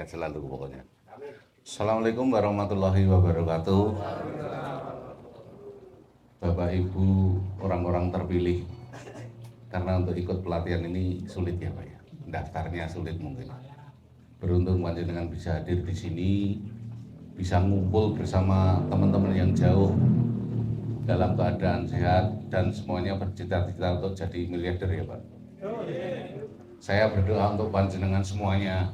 sehat selalu pokoknya. Assalamualaikum warahmatullahi wabarakatuh. Bapak Ibu orang-orang terpilih, karena untuk ikut pelatihan ini sulit ya Pak ya, daftarnya sulit mungkin. Beruntung panjenengan bisa hadir di sini, bisa ngumpul bersama teman-teman yang jauh dalam keadaan sehat dan semuanya bercita-cita untuk jadi miliarder ya Pak. Saya berdoa untuk panjenengan semuanya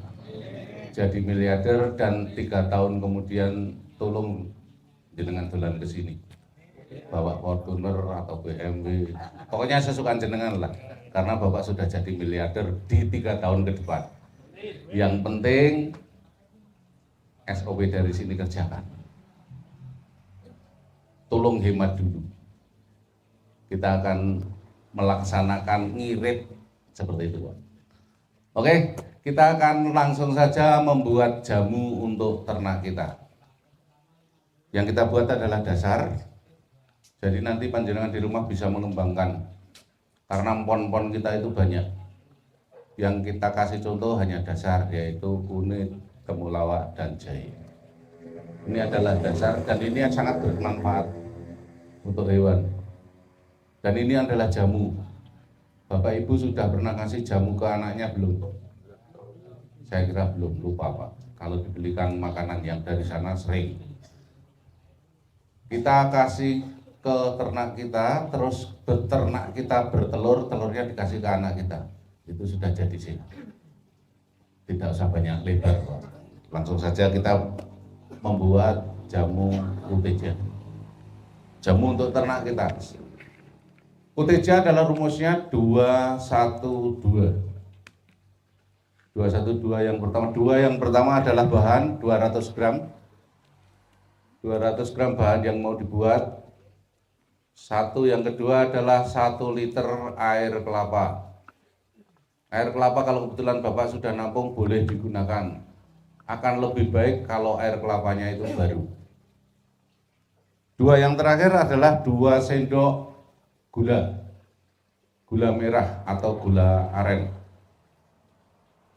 jadi miliarder dan 3 tahun kemudian tolong jenengan dolan ke sini. Bawa Fortuner atau BMW, pokoknya sesuka jenengan lah. Karena Bapak sudah jadi miliarder di 3 tahun ke depan. Yang penting SOP dari sini kerjakan. Tolong hemat dulu. Kita akan melaksanakan ngirit seperti itu Pak. Oke, kita akan langsung saja membuat jamu untuk ternak kita. Yang kita buat adalah dasar. Jadi nanti panjenengan di rumah bisa mengembangkan. Karena pon-pon kita itu banyak. Yang kita kasih contoh hanya dasar, yaitu kunit, temulawak, dan jahe. Ini adalah dasar dan ini sangat bermanfaat untuk hewan. Dan ini adalah jamu. Bapak Ibu sudah pernah kasih jamu ke anaknya belum? Saya kira belum, lupa Pak. Kalau dibelikan makanan yang dari sana sering. Kita kasih ke ternak kita, terus beternak kita bertelur, telurnya dikasih ke anak kita. Itu sudah jadi sih. Tidak usah banyak lebar Pak. Langsung saja kita membuat jamu UTJ. Jamu untuk ternak kita. UTJ adalah rumusnya 212. 212 yang pertama. 2 yang pertama adalah bahan 200 gram. 200 gram bahan yang mau dibuat. 1 yang kedua adalah 1 liter air kelapa. Air kelapa kalau kebetulan Bapak sudah nampung boleh digunakan. Akan lebih baik kalau air kelapanya itu baru. 2 yang terakhir adalah 2 sendok gula merah atau gula aren,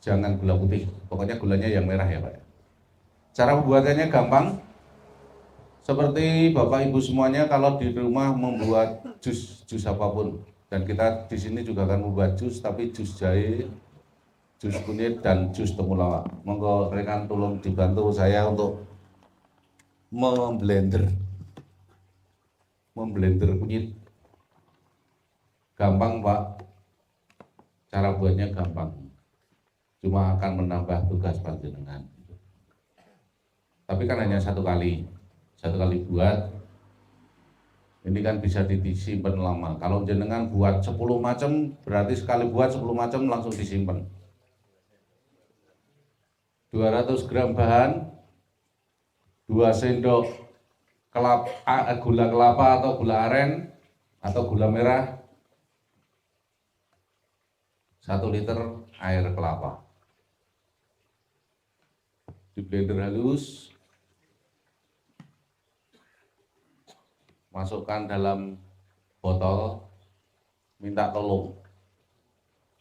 jangan gula putih, pokoknya gulanya yang merah ya Pak. Cara pembuatannya gampang, seperti Bapak Ibu semuanya kalau di rumah membuat jus apapun, dan kita di sini juga akan membuat jus, tapi jus jahe, jus kunyit, dan jus temulawak. Monggo rekan tolong dibantu saya untuk memblender kunyit. Gampang Pak, cara buatnya gampang, cuma akan menambah tugas panjenengan. Tapi kan hanya satu kali buat, ini kan bisa disimpan lama. Kalau jenengan buat 10 macam, berarti sekali buat 10 macam langsung disimpan. 200 gram bahan, 2 sendok gula kelapa atau gula aren atau gula merah, 1 liter air kelapa. Di blender halus, masukkan dalam botol, minta tolong.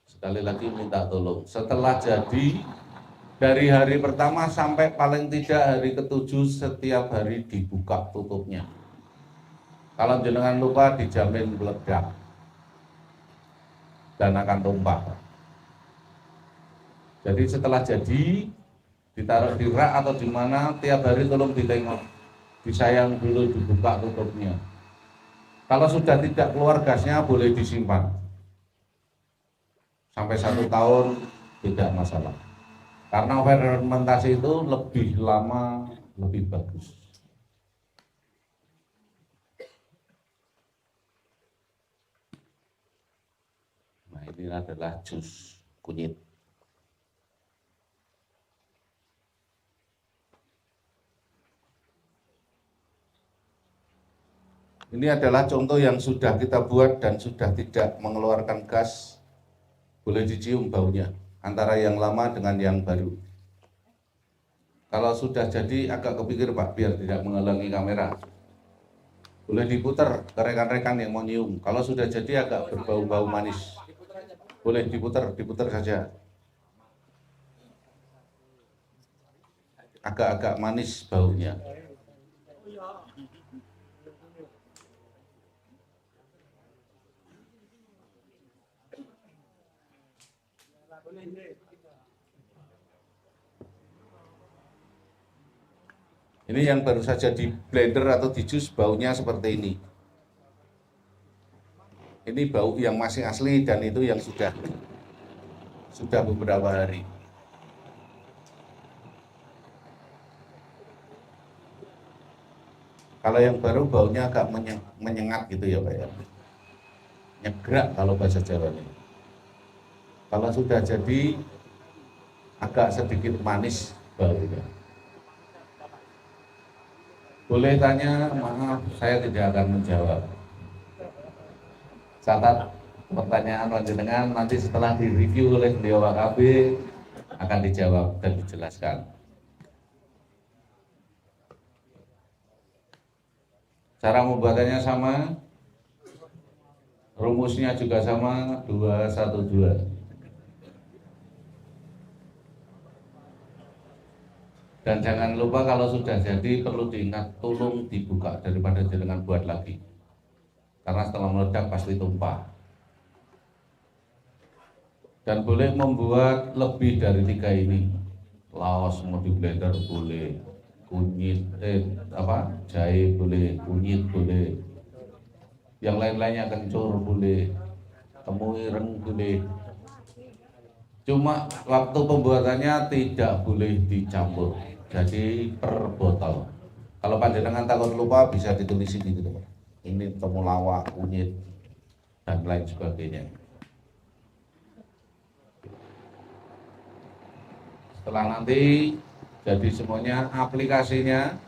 Sekali lagi minta tolong. Setelah jadi, dari hari pertama sampai paling tidak hari ke-7 setiap hari dibuka tutupnya. Kalau jenengan lupa dijamin meledak dan akan tumpah. Jadi setelah jadi, ditaruh di rak atau di mana, tiap hari tolong ditengok, disayang dulu, dibuka tutupnya. Kalau sudah tidak keluar gasnya boleh disimpan sampai 1 tahun, tidak masalah. Karena fermentasi itu lebih lama, lebih bagus. Nah, ini adalah jus kunyit. Ini adalah contoh yang sudah kita buat dan sudah tidak mengeluarkan gas. Boleh dicium baunya, antara yang lama dengan yang baru. Kalau sudah jadi agak kepikir Pak, biar tidak menghalangi kamera. Boleh diputar ke rekan-rekan yang mau nyium. Kalau sudah jadi agak berbau-bau manis, boleh diputar saja. agak-agak manis baunya. Ini yang baru saja di blender atau di jus baunya seperti ini. Ini bau yang masih asli dan itu yang sudah beberapa hari. Kalau yang baru baunya agak menyengat gitu ya Pak ya. Nyegrak kalau bahasa Jawa ini. Kalau sudah jadi agak sedikit manis baunya. Boleh tanya, maaf saya tidak akan menjawab. Catat pertanyaan panjenengan nanti setelah direview oleh beliau WKB akan dijawab dan dijelaskan. Cara membuatannya sama, rumusnya juga sama, 212. Dan jangan lupa kalau sudah jadi perlu diingat tolong dibuka daripada jenengan buat lagi. Karena setelah meledak pasti tumpah. Dan boleh membuat lebih dari 3 ini. Laos mau di blender boleh, kunyit, jahe boleh, kunyit boleh. Yang lain-lainnya kencur boleh, temu ireng boleh. Cuma waktu pembuatannya tidak boleh dicampur. Jadi per botol. Kalau panjenengan takut lupa bisa ditulis di gitu. Ini temulawak, kunyit dan lain sebagainya. Setelah nanti jadi semuanya aplikasinya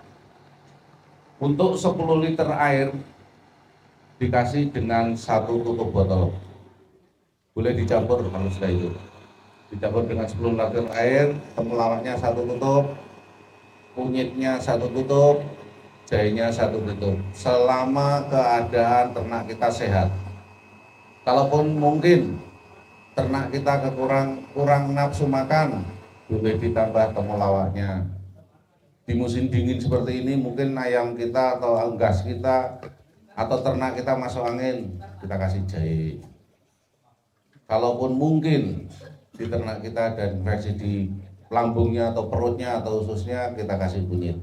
untuk 10 liter air dikasih dengan 1 tutup botol. Boleh dicampur kalau sudah itu. Dicampur dengan 10 liter air, temulawaknya 1 tutup, kunyitnya 1 tutup, jahenya 1 tutup. Selama keadaan ternak kita sehat. Kalaupun mungkin ternak kita kurang nafsu makan, boleh ditambah temulawaknya. Di musim dingin seperti ini mungkin ayam kita atau unggas kita atau ternak kita masuk angin, kita kasih jahe. Kalaupun mungkin di ternak kita ada infeksi di lambungnya atau perutnya atau ususnya, kita kasih kunyit.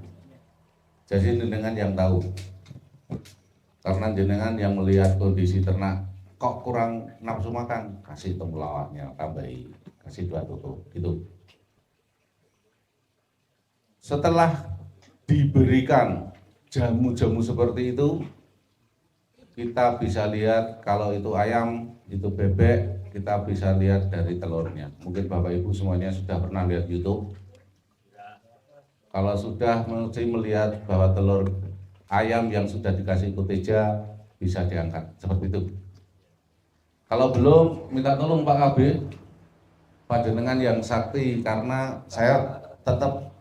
Jadi jenengan yang tahu, karena jenengan yang melihat kondisi ternak kok kurang nafsu makan, kasih temulawaknya, tambahi, kasih 2 tutup gitu. Setelah diberikan jamu-jamu seperti itu, kita bisa lihat kalau itu ayam, itu bebek, kita bisa lihat dari telurnya. Mungkin Bapak Ibu semuanya sudah pernah lihat YouTube. Kalau sudah mesti melihat bahwa telur ayam yang sudah dikasih kuteja bisa diangkat seperti itu. Kalau belum, minta tolong Pak KB, panjenengan yang sakti, karena saya tetap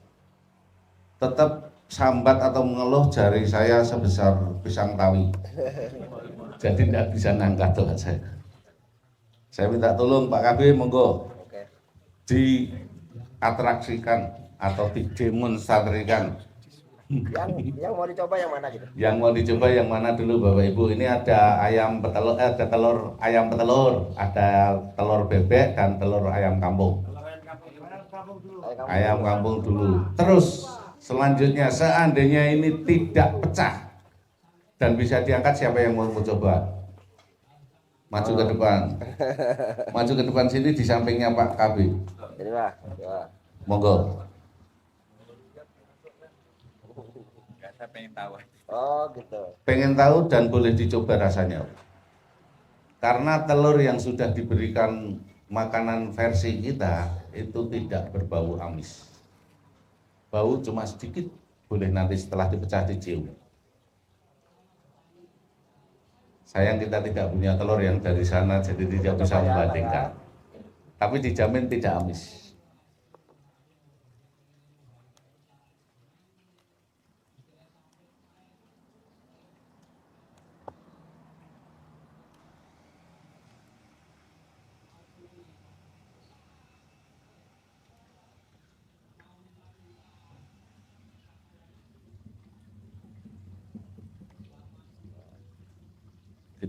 sambat atau mengeluh jari saya sebesar pisang tawi. Jadi tidak bisa ngangkat tuh saya. Saya minta tolong Pak KB, monggo diatraksikan atau didemonstrasikan. Yang mau dicoba yang mana gitu? Yang mau dicoba yang mana dulu Bapak Ibu? Ini ada ayam petelur, ada telur ayam petelur, ada telur bebek dan telur ayam kampung. Ayam kampung dulu. Terus selanjutnya seandainya ini tidak pecah dan bisa diangkat, siapa yang mau mencoba? Maju ke depan. Maju ke depan sini di sampingnya Pak KB. Jadi Pak, Monggo. Saya pengen tahu. oh gitu. Pengen tahu dan boleh dicoba rasanya. Karena telur yang sudah diberikan makanan versi kita itu tidak berbau amis. Bau cuma sedikit, boleh nanti setelah dipecah dicium. Sayang kita tidak punya telur yang dari sana, jadi tidak bisa membandingkan. Tapi dijamin tidak amis.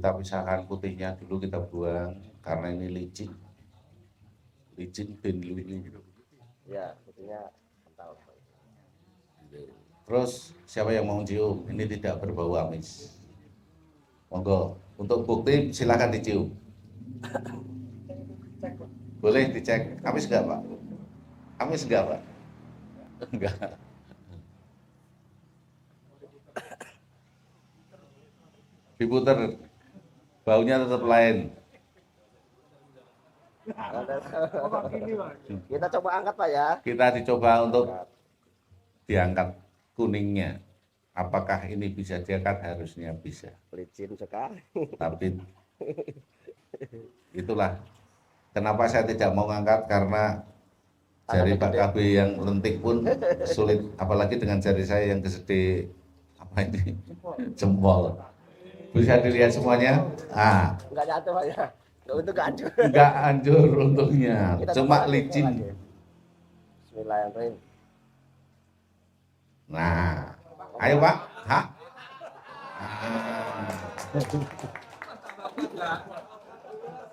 Kita pisahkan putihnya dulu, kita buang karena ini licin. Licin ben luyu. Ya, putihnya kental. Terus siapa yang mau cium? Ini tidak berbau amis. Monggo, untuk bukti silakan dicium. Boleh dicek. Amis enggak, Pak? Amis enggak, Pak? Enggak. Diputer, baunya tetap lain. Kita coba angkat Pak ya. Kita dicoba untuk diangkat kuningnya. Apakah ini bisa diangkat? Harusnya bisa. Licin sekali. Tapi itulah kenapa saya tidak mau ngangkat, karena jari Pak KB yang lentik pun sulit, apalagi dengan jari saya yang segede apa ini, jempol. Bisa dilihat semuanya. Enggak jatuh Pak ya. Untuk enggak hancur. Enggak hancur untungnya, Kita cuma coba lagi, licin. coba lagi. Bismillahirrahmanirrahim. Nah, ayo Pak.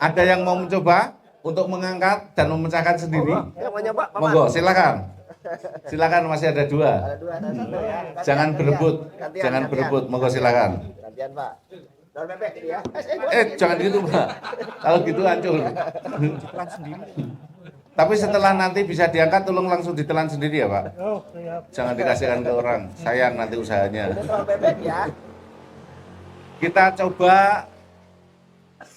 Ada yang mau mencoba untuk mengangkat dan memecahkan sendiri? Yang mau nyoba Paman? Monggo, silakan. Silakan, masih ada dua. Ada dua, ada satu ya. Gantian, Jangan gantian. berebut, Gantian, jangan gantian. berebut. Monggo silakan. Gantian Pak. Daun bebek ini ya. Jangan gitu Pak. Kalau gitu hancur. Tapi setelah nanti bisa diangkat, tolong langsung ditelan sendiri ya Pak. Jangan dikasihkan ke orang. Sayang nanti usahanya. Ini daun bebek ya. Kita coba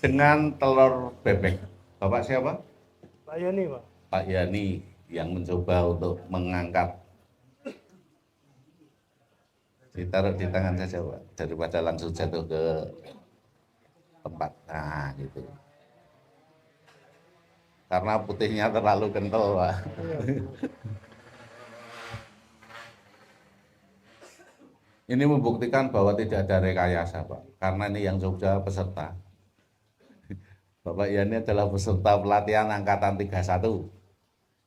dengan telur bebek. Bapak siapa? Pak Yani, Pak. Pak Yani yang mencoba untuk mengangkat. Ditaruh di tangan saja Pak, daripada langsung jatuh ke tempat. Nah gitu. Karena putihnya terlalu kental Pak. Ini membuktikan bahwa tidak ada rekayasa Pak, karena ini yang Jogja peserta. Bapak Yani adalah peserta pelatihan angkatan 31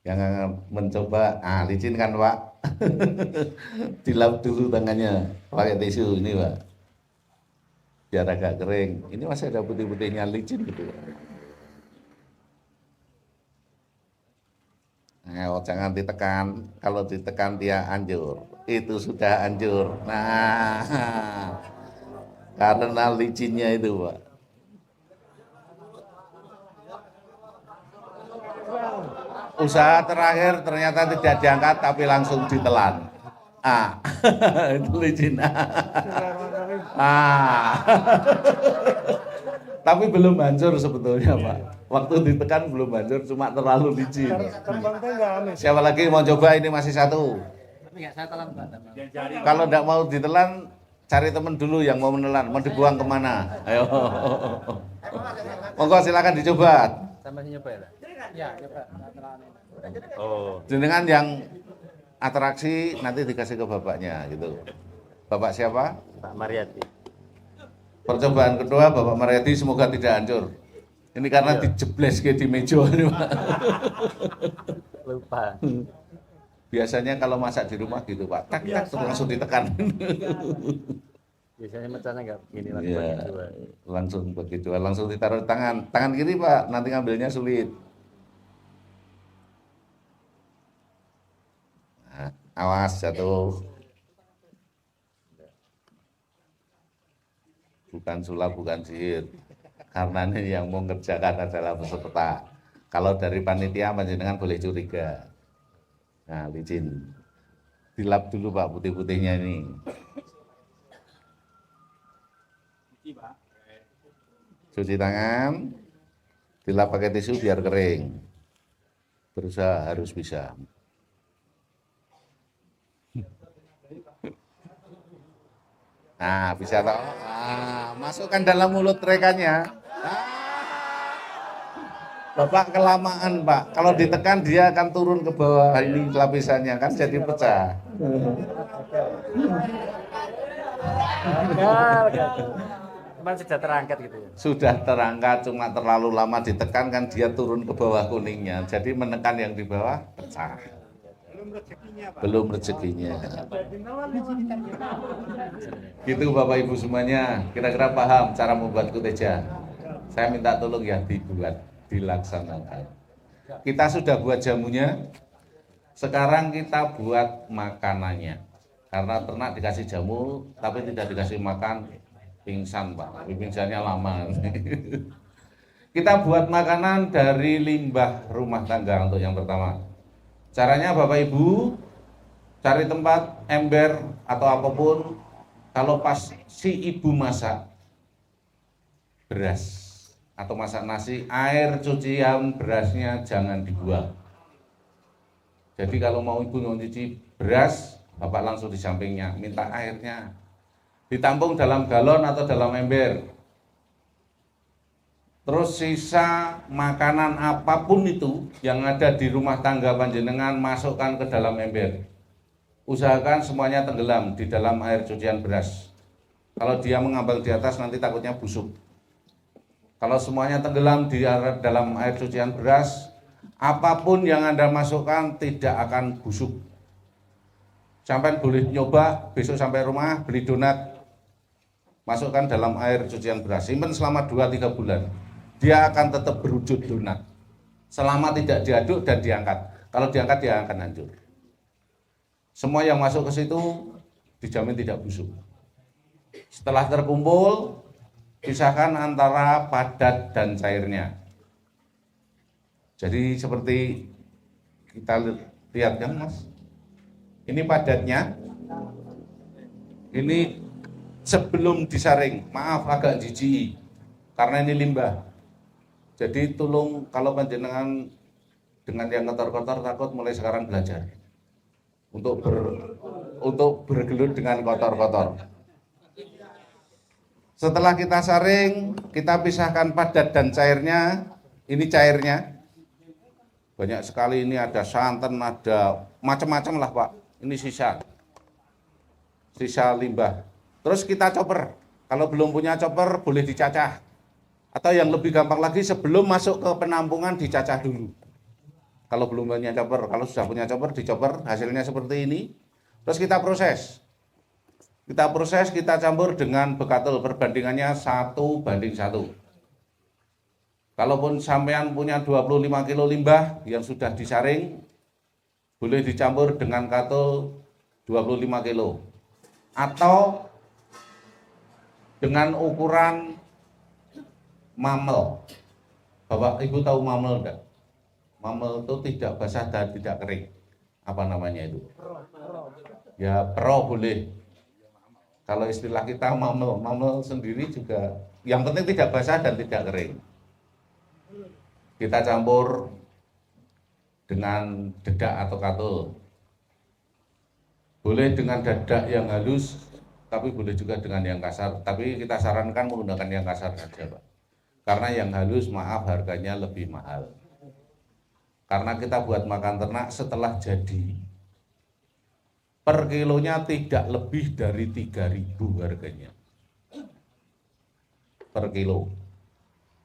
yang mencoba, licin kan Pak. Dilap dulu tangannya pakai tisu ini Pak, biar agak kering. Ini masih ada putih-putihnya, licin gitu. Nah, jangan ditekan, kalau ditekan dia hancur. Itu sudah hancur. Nah, karena licinnya itu Pak. Usaha terakhir ternyata tidak diangkat tapi langsung ditelan. Itu licin. Tapi belum hancur sebetulnya Pak. Waktu ditekan belum hancur, cuma terlalu licin. Terbangnya nggak amis. Siapa lagi mau coba? Ini masih satu. Tapi nggak saya telan Pak. Kalau tidak mau ditelan, cari teman dulu yang mau menelan. Mau dibuang kemana? Ayo. Monggo silakan dicoba. Sama sih nyoba ya? Ya, nyoba. Jenengan yang atraksi nanti dikasih ke bapaknya gitu. Bapak siapa? Pak Mariati. Percobaan kedua Bapak Mariati, semoga tidak hancur. Ini karena dijebles ke di meja ini Pak. Lupa. Biasanya kalau masak di rumah gitu Pak, tak tak terus langsung ditekan. Biasanya mecahnya nggak gini Iya, langsung begitu, langsung ditaruh di tangan kiri Pak, nanti ngambilnya sulit. Nah, awas jatuh. Bukan sulap, bukan sihir. Karena ini yang mau mengerjakan adalah peserta. Kalau dari panitia panjenengan boleh curiga. Nah, licin. Dilap dulu Pak putih-putihnya ini. Cuci tangan, dilap pakai tisu biar kering. Berusaha harus bisa. Nah, bisa toh? Masukkan dalam mulut rekannya. Bapak kelamaan Pak, kalau ditekan dia akan turun ke bawah ini lapisannya kan jadi pecah. Cuman sudah terangkat gitu ya. Sudah terangkat, cuma terlalu lama ditekan kan dia turun ke bawah kuningnya. Jadi menekan yang di bawah pecah. Belum rezekinya. Gitu Bapak Ibu semuanya, kira-kira paham cara membuat kuteja? Saya minta tolong ya dibuat, dilaksanakan. Kita sudah buat jamunya, sekarang kita buat makanannya. Karena ternak dikasih jamu, tapi tidak dikasih makan, pingsan Pak, pingsannya lama. Kita buat makanan dari limbah rumah tangga untuk yang pertama. Caranya Bapak Ibu, cari tempat ember atau apapun. Kalau pas si ibu masak beras atau masak nasi, air cucian berasnya jangan dibuang. Jadi kalau mau ibu mencuci beras, Bapak langsung di sampingnya, minta airnya ditampung dalam galon atau dalam ember. Terus sisa makanan apapun itu yang ada di rumah tangga panjenengan masukkan ke dalam ember. Usahakan semuanya tenggelam di dalam air cucian beras. Kalau dia mengambang di atas nanti takutnya busuk. Kalau semuanya tenggelam di dalam air cucian beras, apapun yang Anda masukkan tidak akan busuk. Sampai boleh nyoba besok sampai rumah beli donat, masukkan dalam air cucian beras, simpan selama 2-3 bulan. Dia akan tetap berwujud donat selama tidak diaduk dan diangkat. Kalau diangkat dia akan hancur. Semua yang masuk ke situ dijamin tidak busuk. Setelah terkumpul, pisahkan antara padat dan cairnya. Jadi seperti kita lihat kan Mas, ini padatnya, ini sebelum disaring, maaf agak jijik karena ini limbah. Jadi tolong kalau panjenengan dengan yang kotor-kotor takut mulai sekarang belajar untuk bergelut dengan kotor-kotor. Setelah kita saring, kita pisahkan padat dan cairnya. Ini cairnya. Banyak sekali, ini ada santan, ada macam-macam lah Pak. Ini sisa limbah. Terus kita chopper. Kalau belum punya chopper boleh dicacah. Atau yang lebih gampang lagi, sebelum masuk ke penampungan dicacah dulu. Kalau belum punya chopper, kalau sudah punya chopper, dichopper, hasilnya seperti ini. Terus kita proses. Kita campur dengan bekatul, perbandingannya 1:1. Kalaupun sampean punya 25 kilo limbah yang sudah disaring, boleh dicampur dengan katul 25 kilo. Atau dengan ukuran mamel. Bapak Ibu tahu mamel enggak? Mamel itu tidak basah dan tidak kering. Apa namanya itu? Ya pro boleh. Kalau istilah kita mamel, mamel sendiri juga yang penting tidak basah dan tidak kering. Kita campur dengan dedak atau katul. Boleh dengan dedak yang halus, tapi boleh juga dengan yang kasar. Tapi kita sarankan menggunakan yang kasar saja, Pak. Karena yang halus, maaf, harganya lebih mahal. Karena kita buat makan ternak setelah jadi, per kilonya tidak lebih dari 3.000 harganya. Per kilo.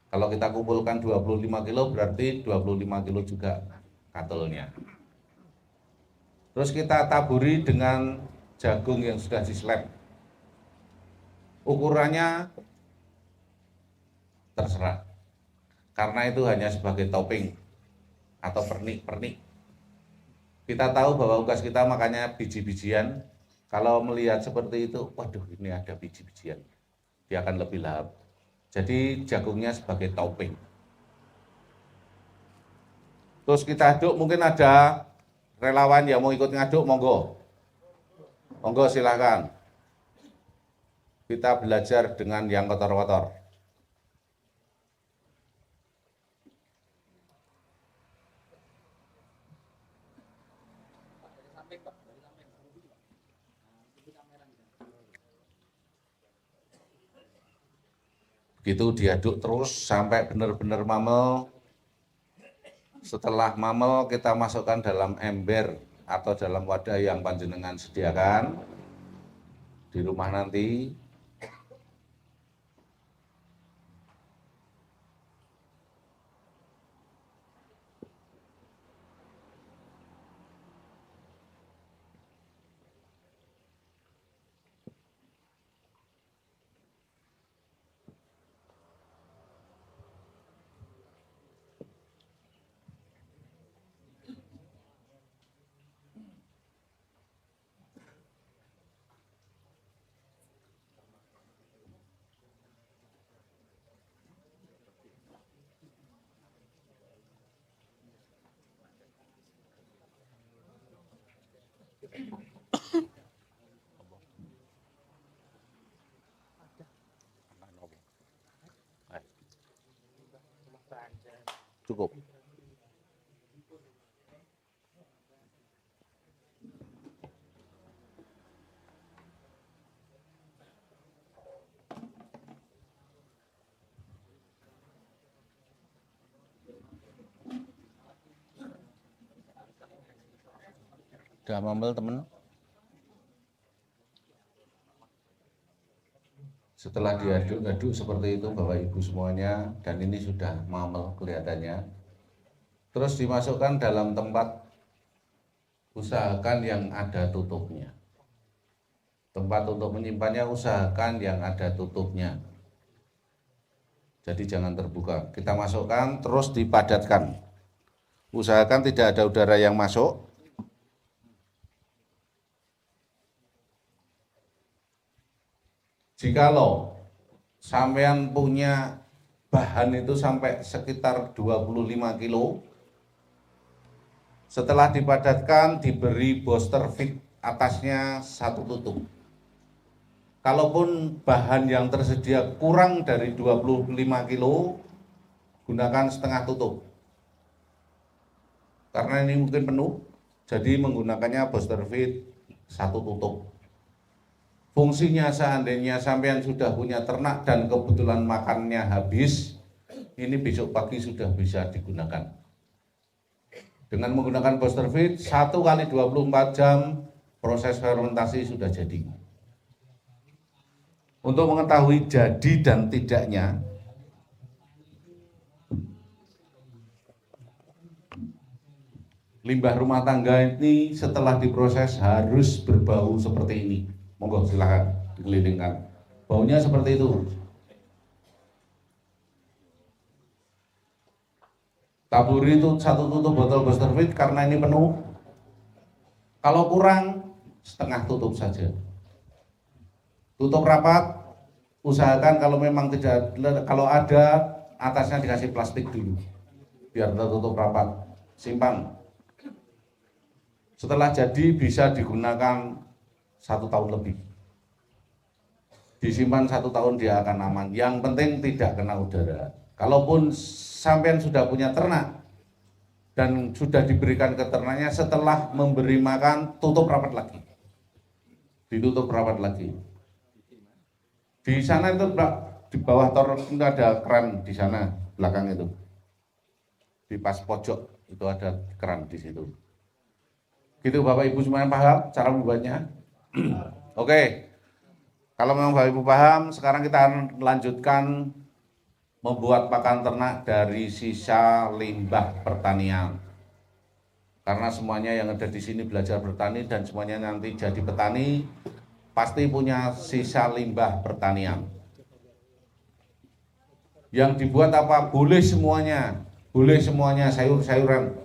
Kalau kita kumpulkan 25 kilo berarti 25 kilo juga katulnya. Terus kita taburi dengan jagung yang sudah dislep. Ukurannya terserah. Karena itu hanya sebagai topping atau pernik-pernik. Kita tahu bahwa unggas kita makannya biji-bijian. Kalau melihat seperti itu, waduh ini ada biji-bijian, dia akan lebih lahap. Jadi jagungnya sebagai topping. Terus kita aduk, mungkin ada relawan yang mau ikut ngaduk, monggo. Monggo silakan. Kita belajar dengan yang kotor-kotor. Begitu diaduk terus sampai benar-benar mamel. Setelah mamel kita masukkan dalam ember atau dalam wadah yang panjenengan sediakan di rumah nanti. Cukup. Udah mamel temen? Setelah diaduk-aduk seperti itu Bapak Ibu semuanya, dan ini sudah mamel kelihatannya. Terus dimasukkan dalam tempat, usahakan yang ada tutupnya. Tempat untuk menyimpannya usahakan yang ada tutupnya. Jadi jangan terbuka. Kita masukkan terus dipadatkan. Usahakan tidak ada udara yang masuk. Jikalau sampean punya bahan itu sampai sekitar 25 kilo, setelah dipadatkan diberi booster feed atasnya satu tutup. Kalaupun bahan yang tersedia kurang dari 25 kilo, gunakan setengah tutup. Karena ini mungkin penuh, jadi menggunakannya booster feed satu tutup. Fungsinya seandainya sampean sudah punya ternak dan kebetulan makannya habis, ini besok pagi sudah bisa digunakan. Dengan menggunakan booster feed 1 kali 24 jam proses fermentasi sudah jadi. Untuk mengetahui jadi dan tidaknya, limbah rumah tangga ini setelah diproses harus berbau seperti ini. Monggo silakan dikelilingkan. Baunya seperti itu. Taburi itu satu tutup botol booster feed karena ini penuh. Kalau kurang, setengah tutup saja. Tutup rapat. Usahakan kalau memang tidak, kalau ada atasnya dikasih plastik dulu, biar tertutup rapat. Simpan. Setelah jadi bisa digunakan 1 tahun lebih. Disimpan 1 tahun dia akan aman. Yang penting tidak kena udara. Kalaupun sampean sudah punya ternak dan sudah diberikan ke ternaknya, setelah memberi makan tutup rapat lagi. Ditutup rapat lagi. Di sana itu di bawah tor itu ada keran di sana belakang itu. Di pas pojok itu ada keran di situ. Gitu Bapak Ibu semuanya paham cara membuatnya? Oke. Kalau memang Bapak Ibu paham, sekarang kita akan melanjutkan membuat pakan ternak dari sisa limbah pertanian. Karena semuanya yang ada di sini belajar bertani dan semuanya nanti jadi petani, pasti punya sisa limbah pertanian. Yang dibuat apa? Boleh semuanya sayur-sayuran.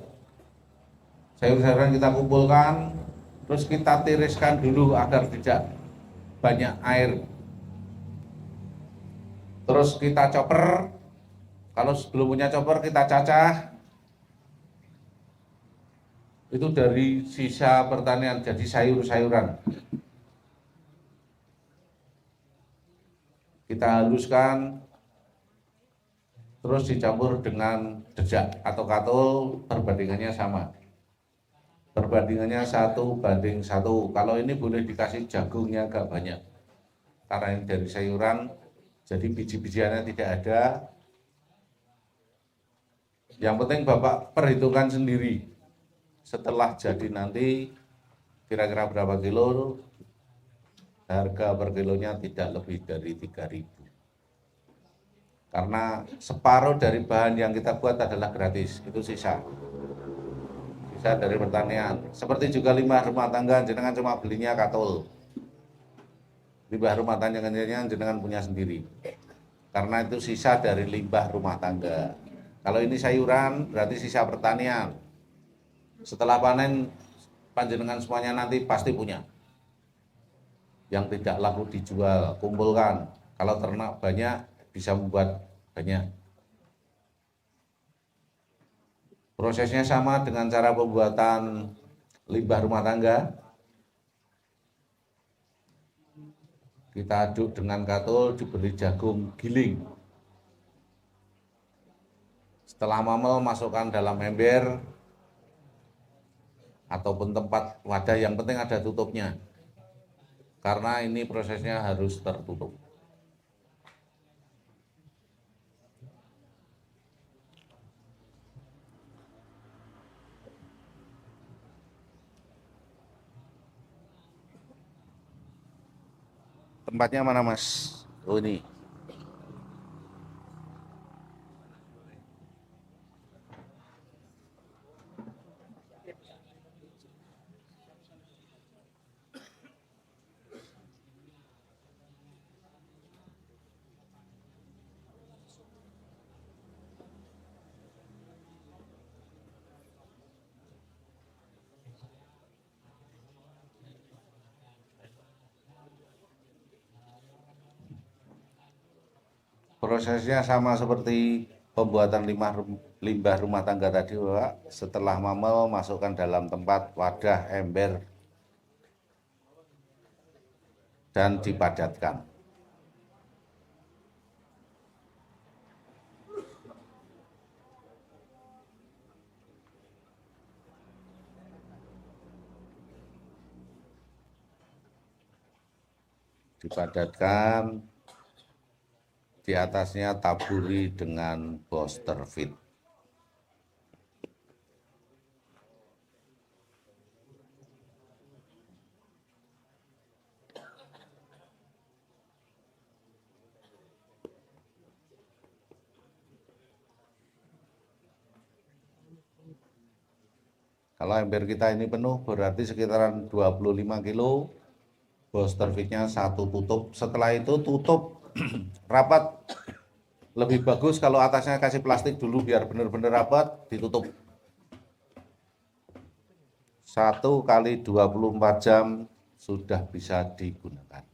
Sayur-sayuran kita kumpulkan, terus kita tiriskan dulu agar tidak banyak air. Terus kita chopper, kalau belum punya chopper kita cacah. Itu dari sisa pertanian jadi sayur-sayuran. Kita haluskan, terus dicampur dengan dedak atau katul, perbandingannya sama. Perbandingannya 1:1. Kalau ini boleh dikasih jagungnya agak banyak. Karena ini dari sayuran, jadi biji-bijiannya tidak ada. Yang penting Bapak perhitungkan sendiri. Setelah jadi nanti kira-kira berapa kilo, harga per kilonya tidak lebih dari 3.000. Karena separuh dari bahan yang kita buat adalah gratis, itu sisa dari pertanian. Seperti juga limbah rumah tangga, jenengan cuma belinya katul. Limbah rumah tangga jenengan punya sendiri. Karena itu sisa dari limbah rumah tangga. Kalau ini sayuran berarti sisa pertanian. Setelah panen panjenengan semuanya nanti pasti punya. Yang tidak laku dijual, kumpulkan. Kalau ternak banyak bisa membuat banyak. Prosesnya sama dengan cara pembuatan limbah rumah tangga. Kita aduk dengan katul, diberi jagung giling. Setelah mamel, masukkan dalam ember ataupun tempat wadah, yang penting ada tutupnya. Karena ini prosesnya harus tertutup. Tempatnya mana, Mas? Oh, ini. Prosesnya sama seperti pembuatan limbah rumah tangga tadi, Pak. Setelah mamel, masukkan dalam tempat wadah ember dan dipadatkan. Dipadatkan. Di atasnya taburi dengan booster fit. Kalau ember kita ini penuh, berarti sekitaran 25 kilo. Booster fitnya satu tutup. Setelah itu tutup rapat. Lebih bagus kalau atasnya kasih plastik dulu biar benar-benar rapat, ditutup. 1 kali 24 jam sudah bisa digunakan.